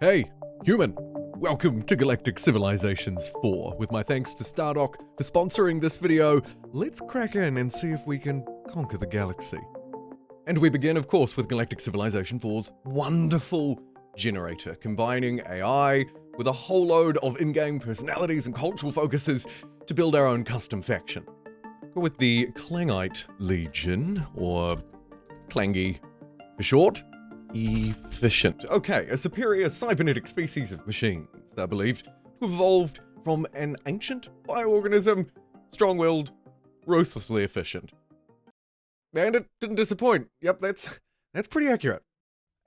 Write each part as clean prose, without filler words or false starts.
Hey, human! Welcome to Galactic Civilizations 4. With my thanks to Stardock for sponsoring this video, let's crack in and see if we can conquer the galaxy. And we begin, of course, with Galactic Civilization 4's wonderful generator, combining AI with a whole load of in-game personalities and cultural focuses to build our own custom faction. Go with the Clangite Legion, or Clangy for short. Efficient. Okay, a superior cybernetic species of machines that are believed to have evolved from an ancient bioorganism, strong-willed, ruthlessly efficient. And it didn't disappoint. Yep, that's pretty accurate.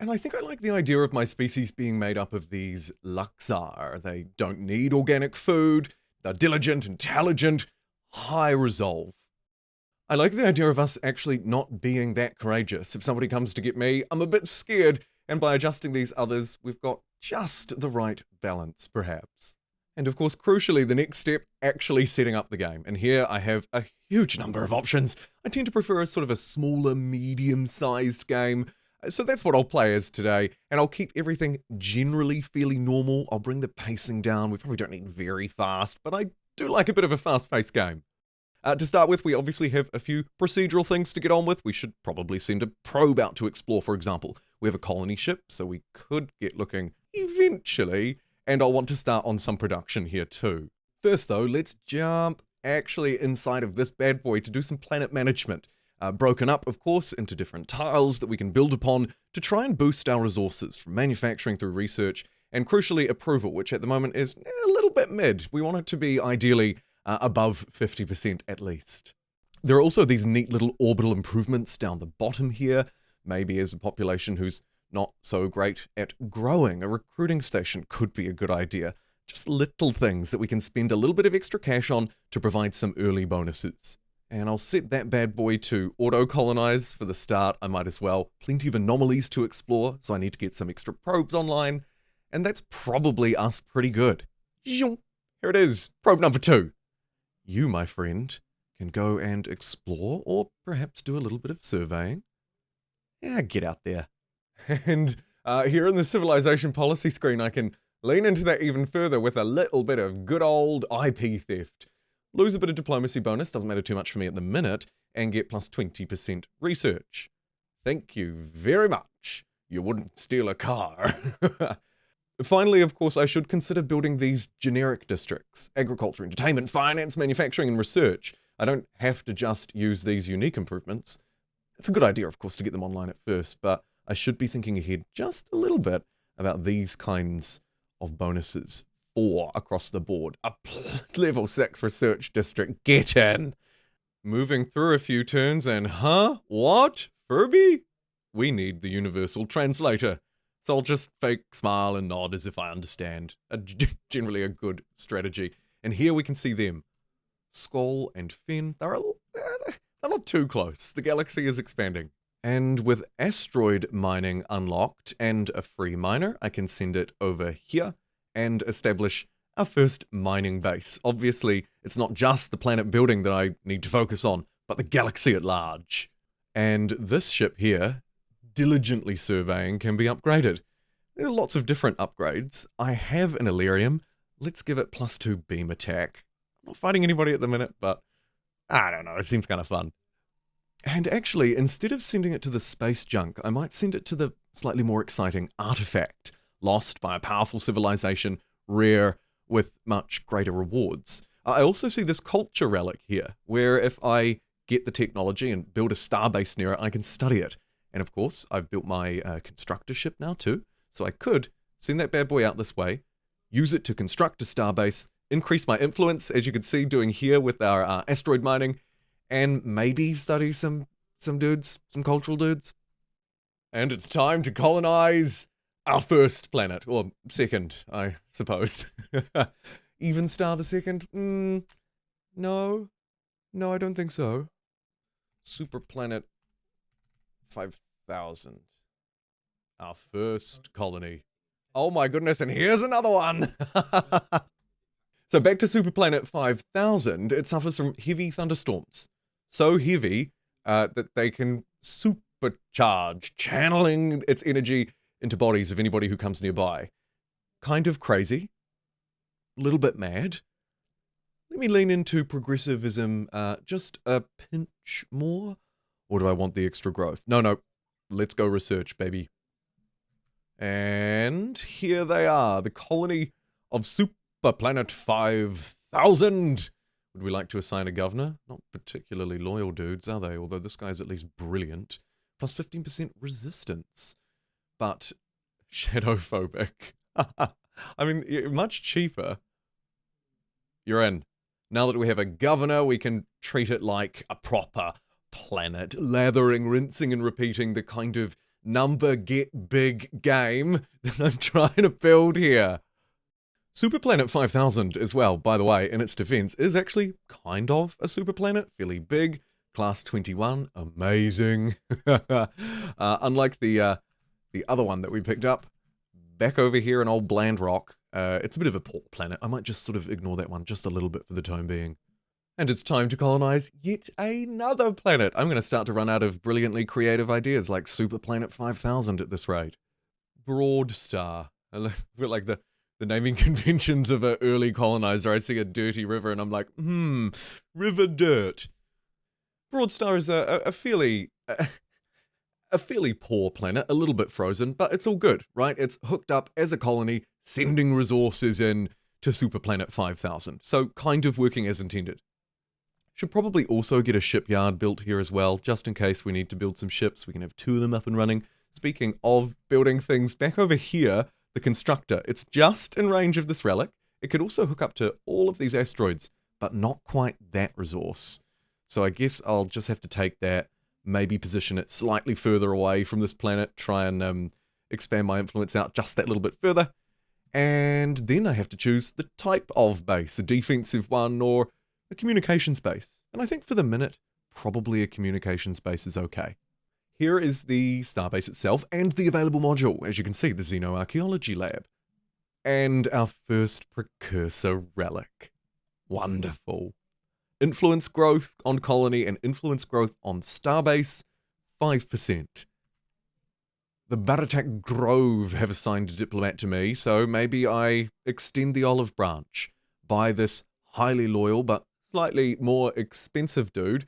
And I think I like the idea of my species being made up of these Luxar. They don't need organic food, they're diligent, intelligent, high resolve. I like the idea of us actually not being that courageous. If somebody comes to get me, I'm a bit scared, and by adjusting these others, we've got just the right balance, perhaps. And of course, crucially, the next step, actually setting up the game. And here I have a huge number of options. I tend to prefer a sort of a smaller, medium-sized game, so that's what I'll play as today, and I'll keep everything generally fairly normal. I'll bring the pacing down. We probably don't need very fast, but I do like a bit of a fast-paced game. To start with, we obviously have a few procedural things to get on with. We should probably send a probe out to explore, for example. We have a colony ship, so we could get looking eventually, and I'll want to start on some production here too. First though, let's jump actually inside of this bad boy to do some planet management. Broken up, of course, into different tiles that we can build upon to try and boost our resources, from manufacturing through research, and crucially approval, which at the moment is a little bit mid. We want it to be ideally above 50% at least. There are also these neat little orbital improvements down the bottom here. Maybe as a population who's not so great at growing, a recruiting station could be a good idea. Just little things that we can spend a little bit of extra cash on to provide some early bonuses. And I'll set that bad boy to auto-colonize for the start. I might as well. Plenty of anomalies to explore, so I need to get some extra probes online. And that's probably us pretty good. Here it is, probe number 2. You, my friend, can go and explore, or perhaps do a little bit of surveying. Yeah, get out there. And here in the civilization policy screen, I can lean into that even further with a little bit of good old IP theft. Lose a bit of diplomacy bonus, doesn't matter too much for me at the minute, and get plus 20% research. Thank you very much. You wouldn't steal a car. Finally, of course, I should consider building these generic districts: agriculture, entertainment, finance, manufacturing, and research. I don't have to just use these unique improvements. It's a good idea, of course, to get them online at first, but I should be thinking ahead just a little bit about these kinds of bonuses. 4 across the board. A level 6 research district. Get in! Moving through a few turns and, what? Furby? We need the universal translator. So I'll just fake smile and nod as if I understand. Generally a good strategy. And here we can see them. Skoll and Fen. They're not too close. The galaxy is expanding. And with asteroid mining unlocked and a free miner, I can send it over here and establish our first mining base. Obviously, it's not just the planet building that I need to focus on, but the galaxy at large. And this ship here, diligently surveying, can be upgraded. There are lots of different upgrades. I have an Illyrium. Let's give it plus 2 beam attack. I'm not fighting anybody at the minute, but I don't know, it seems kind of fun. And actually, instead of sending it to the space junk, I might send it to the slightly more exciting artifact, lost by a powerful civilization, rare, with much greater rewards. I also see this culture relic here, where if I get the technology and build a starbase near it, I can study it. And of course, I've built my constructor ship now too, so I could send that bad boy out this way, use it to construct a starbase, increase my influence, as you can see doing here with our asteroid mining, and maybe study some dudes, some cultural dudes. And it's time to colonize our first planet, or second, I suppose. Even Star the second? No, I don't think so. Super planet 5000. Our first colony. Oh my goodness, and here's another one! So back to super planet 5000, it suffers from heavy thunderstorms. So heavy that they can supercharge, channeling its energy into bodies of anybody who comes nearby. kind of crazy, a little bit mad. Let me lean into progressivism just a pinch more. Or do I want the extra growth? No. Let's go research, baby. And here they are, the colony of Super Planet 5000. Would we like to assign a governor? Not particularly loyal dudes, are they? Although this guy's at least brilliant. Plus 15% resistance. But shadowphobic. I mean, much cheaper. You're in. Now that we have a governor, we can treat it like a proper planet. Lathering, rinsing, and repeating the kind of number get big game that I'm trying to build here. Super Planet 5000 as well, by the way, in its defense, is actually kind of a super planet, fairly big, class 21, amazing. Unlike the other one that we picked up, back over here in old Bland Rock, it's a bit of a poor planet. I might just sort of ignore that one just a little bit for the time being. And it's time to colonize yet another planet. I'm going to start to run out of brilliantly creative ideas like Super Planet 5000 at this rate. Broadstar. I feel like the naming conventions of an early colonizer. I see a dirty river and I'm like, river dirt. Broadstar is a fairly poor planet, a little bit frozen, but it's all good, right? It's hooked up as a colony, sending resources in to Super Planet 5000. So kind of working as intended. Should probably also get a shipyard built here as well, just in case we need to build some ships. We can have 2 of them up and running. Speaking of building things, back over here, the constructor. It's just in range of this relic. It could also hook up to all of these asteroids, but not quite that resource. So I guess I'll just have to take that, maybe position it slightly further away from this planet, try and expand my influence out just that little bit further. And then I have to choose the type of base, a defensive one or a communications base. And I think for the minute, probably a communications base is okay. Here is the starbase itself and the available module. As you can see, the Xenoarchaeology Lab. And our first precursor relic. Wonderful. Influence growth on colony and influence growth on starbase, 5%. The Baratak Grove have assigned a diplomat to me, so maybe I extend the olive branch, buy this highly loyal but slightly more expensive dude,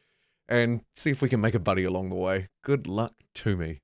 and see if we can make a buddy along the way. Good luck to me.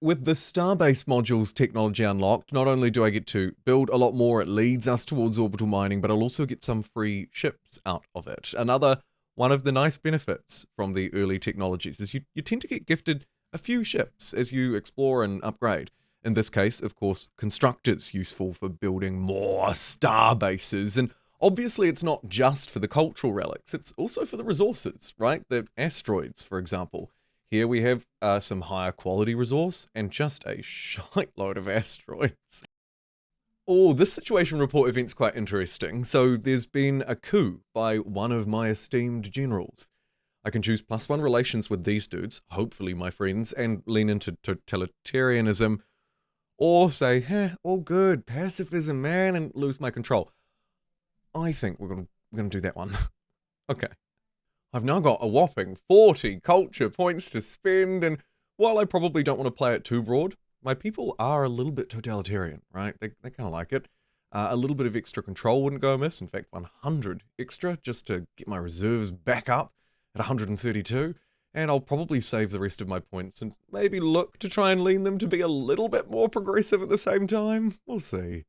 With the Starbase modules technology unlocked, not only do I get to build a lot more, it leads us towards orbital mining, but I'll also get some free ships out of it. Another one of the nice benefits from the early technologies is you tend to get gifted a few ships as you explore and upgrade. In this case, of course, constructors useful for building more star bases, and obviously it's not just for the cultural relics, it's also for the resources, right? The asteroids, for example. Here we have some higher quality resource and just a shitload of asteroids. Oh, this situation report event's quite interesting. So there's been a coup by one of my esteemed generals. I can choose +1 relations with these dudes, hopefully my friends, and lean into totalitarianism, or say, all good, pacifism, man, and lose my control. I think we're gonna do that one. Okay. I've now got a whopping 40 culture points to spend, and while I probably don't want to play it too broad, my people are a little bit totalitarian, right? They kind of like it. A little bit of extra control wouldn't go amiss. In fact, 100 extra just to get my reserves back up at 132, and I'll probably save the rest of my points and maybe look to try and lean them to be a little bit more progressive at the same time. We'll see.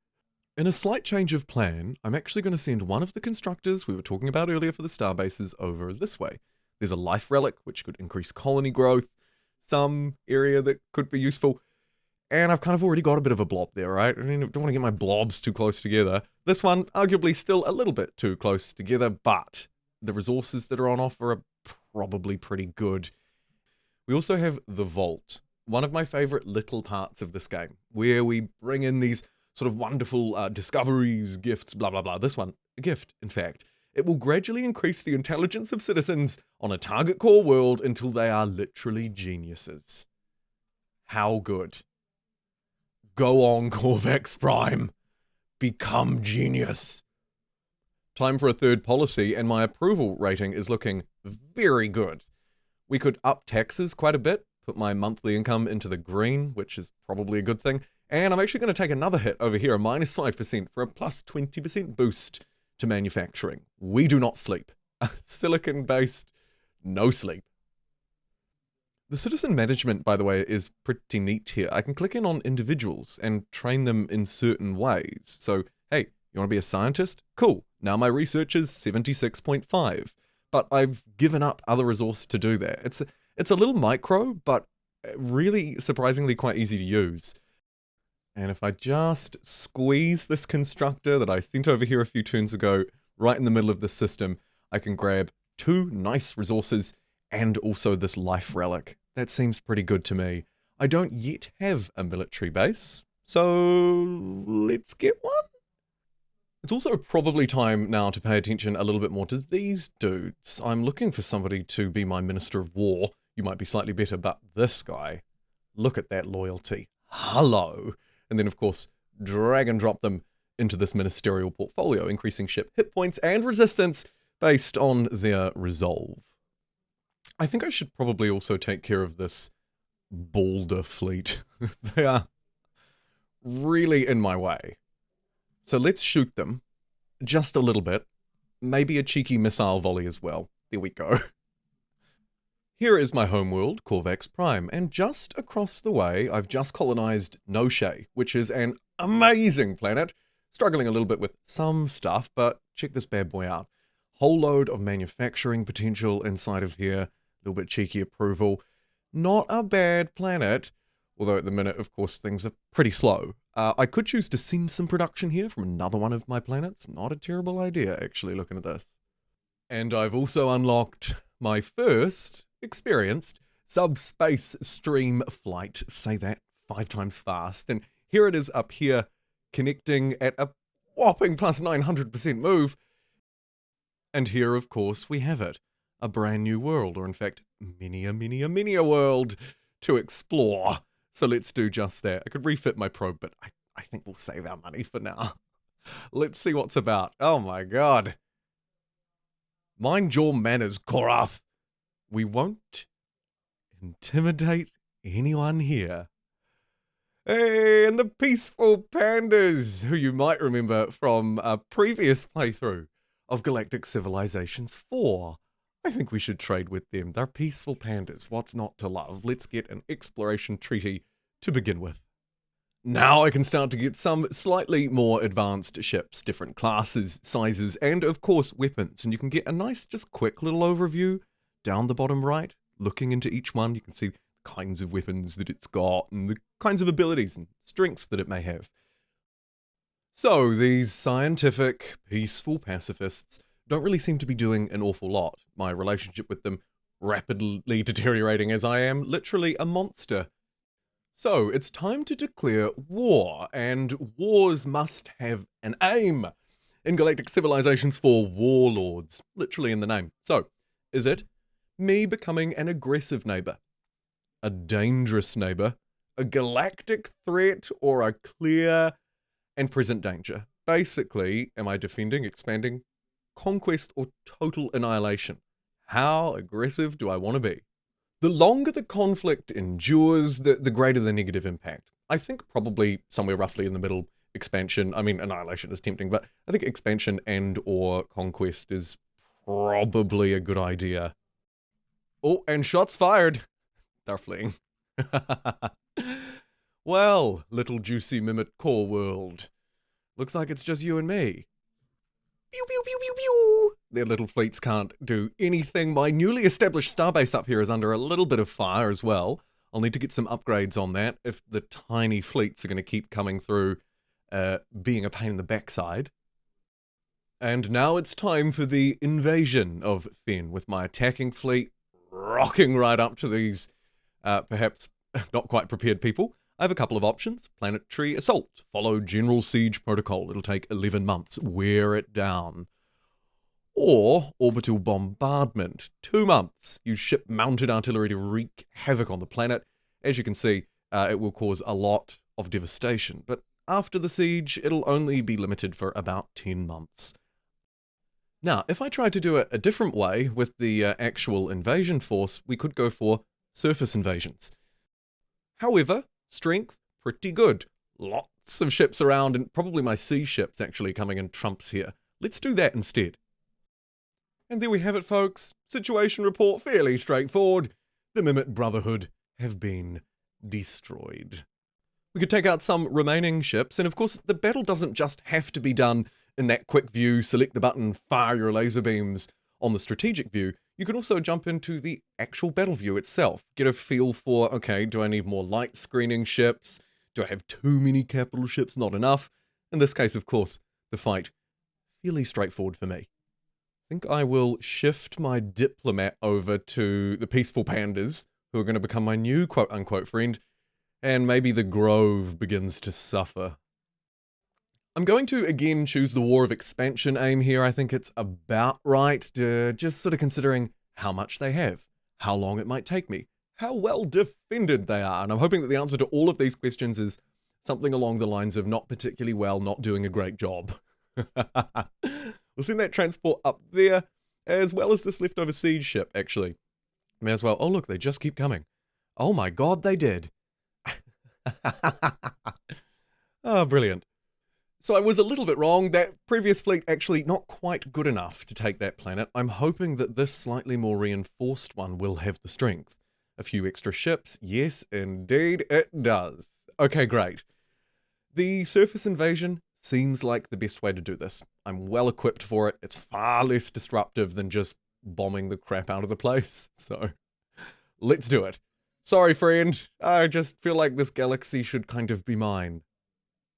In a slight change of plan, I'm actually going to send one of the constructors we were talking about earlier for the starbases over this way. There's a life relic, which could increase colony growth, some area that could be useful, and I've kind of already got a bit of a blob there, right? I mean, I don't want to get my blobs too close together. This one, arguably still a little bit too close together, but the resources that are on offer are probably pretty good. We also have the Vault, one of my favorite little parts of this game, where we bring in these sort of wonderful discoveries, gifts, blah, blah, blah. This one, a gift, in fact. It will gradually increase the intelligence of citizens on a target core world until they are literally geniuses. How good. Go on, Corvex Prime. Become genius. Time for a third policy, and my approval rating is looking very good. We could up taxes quite a bit, put my monthly income into the green, which is probably a good thing, And I'm actually going to take another hit over here, a -5% for a plus 20% boost to manufacturing. We do not sleep. Silicon-based, no sleep. The citizen management, by the way, is pretty neat here. I can click in on individuals and train them in certain ways. So, hey, you want to be a scientist? Cool. Now my research is 76.5. But I've given up other resource to do that. It's a little micro, but really surprisingly quite easy to use. And if I just squeeze this constructor that I sent over here a few turns ago, right in the middle of the system, I can grab 2 nice resources and also this life relic. That seems pretty good to me. I don't yet have a military base, so let's get one. It's also probably time now to pay attention a little bit more to these dudes. I'm looking for somebody to be my Minister of War. You might be slightly better, but this guy, look at that loyalty. Hello. And then, of course, drag and drop them into this ministerial portfolio, increasing ship hit points and resistance based on their resolve. I think I should probably also take care of this boulder fleet. They are really in my way. So let's shoot them just a little bit. Maybe a cheeky missile volley as well. There we go. Here is my homeworld, Corvax Prime, and just across the way, I've just colonized Noshe, which is an amazing planet. Struggling a little bit with some stuff, but check this bad boy out. Whole load of manufacturing potential inside of here. A little bit cheeky approval. Not a bad planet, although at the minute, of course, things are pretty slow. I could choose to send some production here from another one of my planets. Not a terrible idea, actually, looking at this. And I've also unlocked my first experienced subspace stream flight. Say that 5 times fast. And here it is up here, connecting at a whopping plus 900% move. And here, of course, we have it. A brand new world, or in fact, many a world to explore. So let's do just that. I could refit my probe, but I think we'll save our money for now. Let's see what's about. Oh my god. Mind your manners, Korath. We won't intimidate anyone here. Hey, and the peaceful pandas, who you might remember from a previous playthrough of Galactic Civilizations 4. I think we should trade with them. They're peaceful pandas. What's not to love? Let's get an exploration treaty to begin with. Now I can start to get some slightly more advanced ships, different classes, sizes, and of course weapons. And you can get a nice, just quick little overview down the bottom right. Looking into each one, you can see the kinds of weapons that it's got and the kinds of abilities and strengths that it may have. So these scientific, peaceful pacifists don't really seem to be doing an awful lot. My relationship with them rapidly deteriorating as I am literally a monster. So it's time to declare war, and wars must have an aim. In Galactic Civilizations 4, warlords, literally in the name. So, is it me becoming an aggressive neighbor, a dangerous neighbor, a galactic threat, or a clear and present danger? Basically, am I defending, expanding, conquest, or total annihilation? How aggressive do I want to be? The longer the conflict endures, the greater the negative impact. I think probably somewhere roughly in the middle, expansion. I mean, annihilation is tempting, but I think expansion and or conquest is probably a good idea. Oh, and shots fired. They're fleeing. Well, little juicy mimic core world. Looks like it's just you and me. Pew, pew, pew, pew, pew. Their little fleets can't do anything. My newly established starbase up here is under a little bit of fire as well. I'll need to get some upgrades on that if the tiny fleets are going to keep coming through, being a pain in the backside. And now it's time for the invasion of Fen, with my attacking fleet rocking right up to these, perhaps not quite prepared people. I have a couple of options. Planetary Assault. Follow General Siege Protocol. It'll take 11 months. Wear it down. Or Orbital Bombardment. 2 months. Use ship-mounted artillery to wreak havoc on the planet. As you can see, it will cause a lot of devastation. But after the siege, it'll only be limited for about 10 months. Now, if I tried to do it a different way with the actual invasion force, we could go for surface invasions. However, strength, pretty good. lots of ships around, and probably my sea ships actually coming in trumps here. Let's do that instead. And there we have it, folks. Situation report fairly straightforward. The Mimit Brotherhood have been destroyed. We could take out some remaining ships, and of course the battle doesn't just have to be done in that quick view, select the button, fire your laser beams on the strategic view. You can also jump into the actual battle view itself, get a feel for, okay, do I need more light screening ships? Do I have too many capital ships? Not enough. In this case, of course, the fight, fairly straightforward for me. I think I will shift my diplomat over to the peaceful pandas, who are going to become my new quote-unquote friend, and maybe the Grove begins to suffer. I'm going to again choose the War of Expansion aim here. I think it's about right, just sort of considering how much they have, how long it might take me, how well defended they are, and I'm hoping that the answer to all of these questions is something along the lines of not particularly well, not doing a great job. We'll send that transport up there, as well as this leftover siege ship, actually. May as well. Oh look, they just keep coming. Oh my god, they did. Oh, brilliant. So I was a little bit wrong. That previous fleet actually not quite good enough to take that planet. I'm hoping that this slightly more reinforced one will have the strength. A few extra ships. Yes, indeed it does. Okay, great. The surface invasion seems like the best way to do this. I'm well equipped for it. It's far less disruptive than just bombing the crap out of the place. So let's do it. Sorry, friend. I just feel like this galaxy should kind of be mine.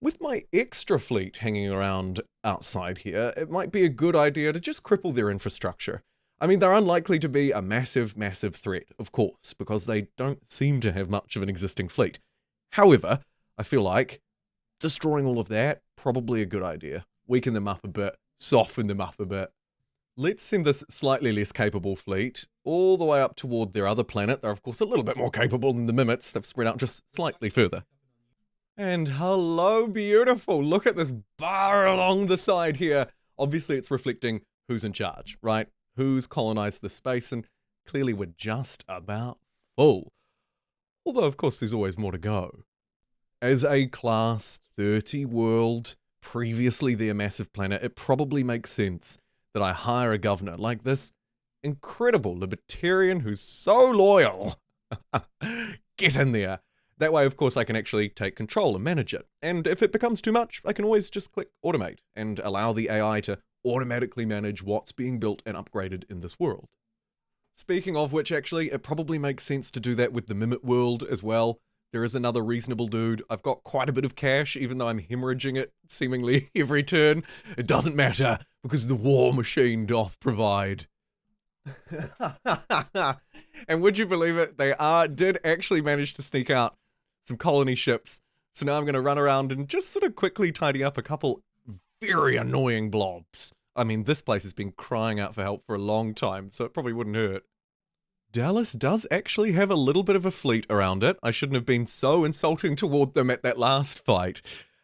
With my extra fleet hanging around outside here, it might be a good idea to just cripple their infrastructure. I mean, they're unlikely to be a massive, massive threat, of course, because they don't seem to have much of an existing fleet. However, I feel like destroying all of that, probably a good idea. Weaken them up a bit, soften them up a bit. Let's send this slightly less capable fleet all the way up toward their other planet. They're, of course, a little bit more capable than the Mimits. They've spread out just slightly further. And hello, beautiful. Look at this bar along the side here. Obviously, it's reflecting who's in charge, right? Who's colonized the space, and clearly we're just about full. Although, of course, there's always more to go. As a Class 30 world, previously their massive planet, it probably makes sense that I hire a governor like this incredible libertarian who's so loyal. Get in there. That way, of course, I can actually take control and manage it. And if it becomes too much, I can always just click automate and allow the AI to automatically manage what's being built and upgraded in this world. Speaking of which, actually, it probably makes sense to do that with the Mimit world as well. There is another reasonable dude. I've got quite a bit of cash, even though I'm hemorrhaging it seemingly every turn. It doesn't matter, because the war machine doth provide. And would you believe it? They did actually manage to sneak out some colony ships. So now I'm going to run around and just sort of quickly tidy up a couple very annoying blobs. I mean, this place has been crying out for help for a long time, so it probably wouldn't hurt. Dallas does actually have a little bit of a fleet around it. I shouldn't have been so insulting toward them at that last fight.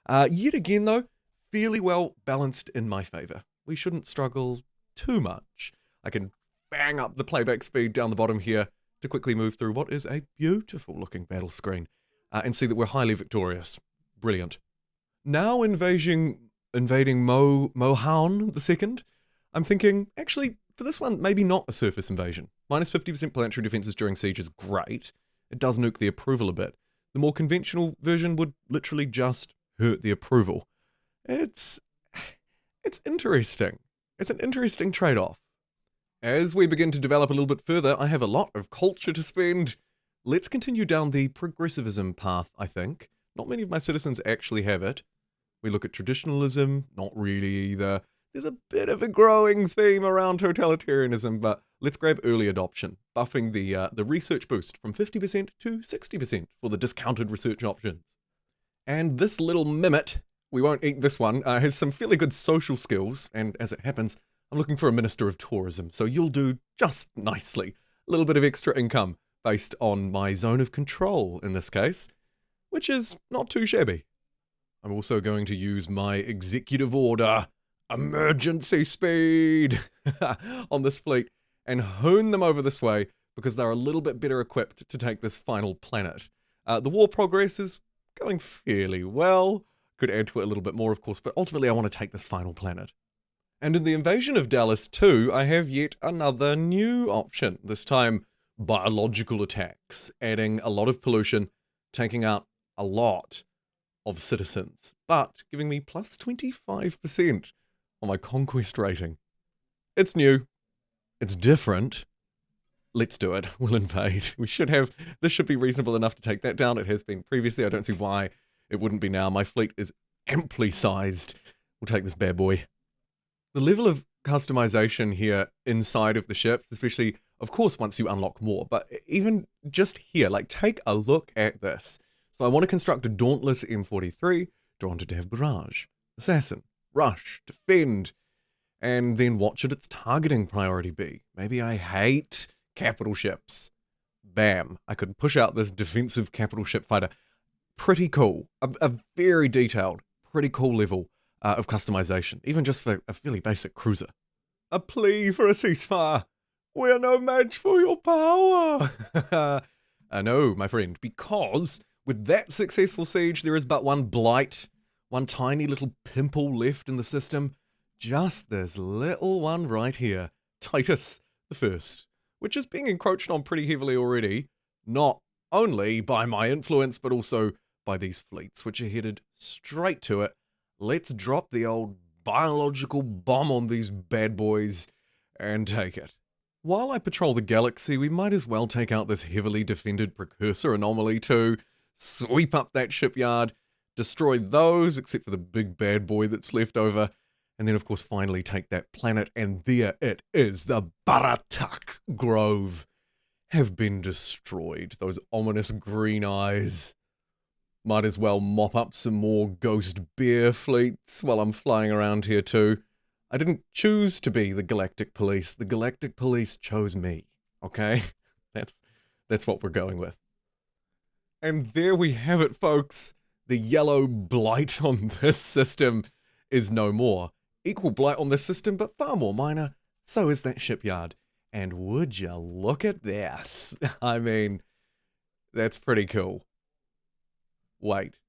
Yet again, though, fairly well balanced in my favor. We shouldn't struggle too much. I can bang up the playback speed down the bottom here to quickly move through what is a beautiful looking battle screen and see that we're highly victorious. Brilliant. Now invading Mohaun II, I'm thinking, actually, for this one, maybe not a surface invasion. Minus 50% planetary defenses during siege is great. It does nuke the approval a bit. The more conventional version would literally just hurt the approval. It's interesting. It's an interesting trade-off. As we begin to develop a little bit further, I have a lot of culture to spend. Let's continue down the progressivism path, I think. Not many of my citizens actually have it. We look at traditionalism, not really either. There's a bit of a growing theme around totalitarianism, but let's grab early adoption, buffing the research boost from 50% to 60% for the discounted research options. And this little Mimit, we won't eat this one, has some fairly good social skills, and as it happens, I'm looking for a Minister of Tourism, so you'll do just nicely. A little bit of extra income based on my zone of control in this case, which is not too shabby. I'm also going to use my executive order, emergency speed, on this fleet and hoon them over this way because they're a little bit better equipped to take this final planet. The war progress is going fairly well. Could add to it a little bit more, of course, but ultimately I want to take this final planet. And in the invasion of Dallas 2, I have yet another new option. This time, biological attacks, adding a lot of pollution, taking out a lot of citizens, but giving me plus 25% on my Conquest rating. It's new. It's different. Let's do it. We'll invade. This should be reasonable enough to take that down. It has been previously. I don't see why it wouldn't be now. My fleet is amply sized. We'll take this bad boy. The level of customization here inside of the ships, especially, of course, once you unlock more, but even just here, like, take a look at this. So I want to construct a Dauntless M43, drawn to have Barrage, Assassin, Rush, Defend, and then what should its targeting priority be? Maybe I hate capital ships. Bam. I could push out this defensive capital ship fighter. Pretty cool. A very detailed, pretty cool level of customization, even just for a fairly basic cruiser. A plea for a ceasefire. We're no match for your power. No, my friend, because with that successful siege, there is but one blight, one tiny little pimple left in the system. Just this little one right here, Titus the First, which is being encroached on pretty heavily already, not only by my influence, but also by these fleets, which are headed straight to it. Let's drop the old biological bomb on these bad boys and take it. While I patrol the galaxy, we might as well take out this heavily defended precursor anomaly too, sweep up that shipyard, destroy those, except for the big bad boy that's left over, and then of course finally take that planet, and there it is, the Baratak Grove have been destroyed. Those ominous green eyes. Might as well mop up some more ghost bear fleets while I'm flying around here too. I didn't choose to be the Galactic Police. The Galactic Police chose me, okay? That's what we're going with. And there we have it, folks. The yellow blight on this system is no more. Equal blight on this system, but far more minor. So is that shipyard. And would you look at this? I mean, that's pretty cool. Wait.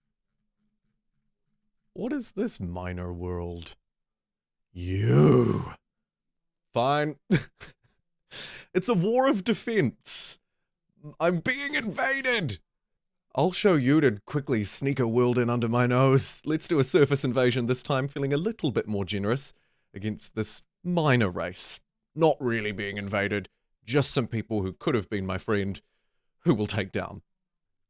What is this minor world? You. Fine. It's a war of defense. I'm being invaded. I'll show you to quickly sneak a world in under my nose. Let's do a surface invasion this time, feeling a little bit more generous against this minor race. Not really being invaded, just some people who could have been my friend, who will take down.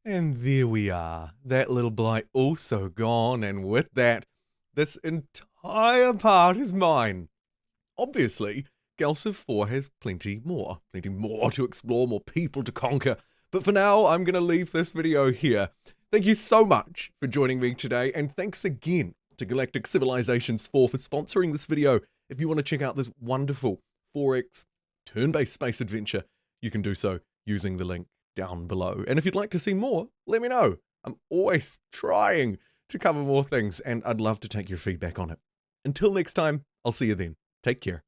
And there we are, that little blight also gone, and with that, this entire part is mine. Obviously, Galciv 4 has plenty more to explore, more people to conquer, but for now, I'm going to leave this video here. Thank you so much for joining me today, and thanks again to Galactic Civilizations 4 for sponsoring this video. If you want to check out this wonderful 4X turn-based space adventure, you can do so using the link down below. And if you'd like to see more, let me know. I'm always trying to cover more things, and I'd love to take your feedback on it. Until next time, I'll see you then. Take care.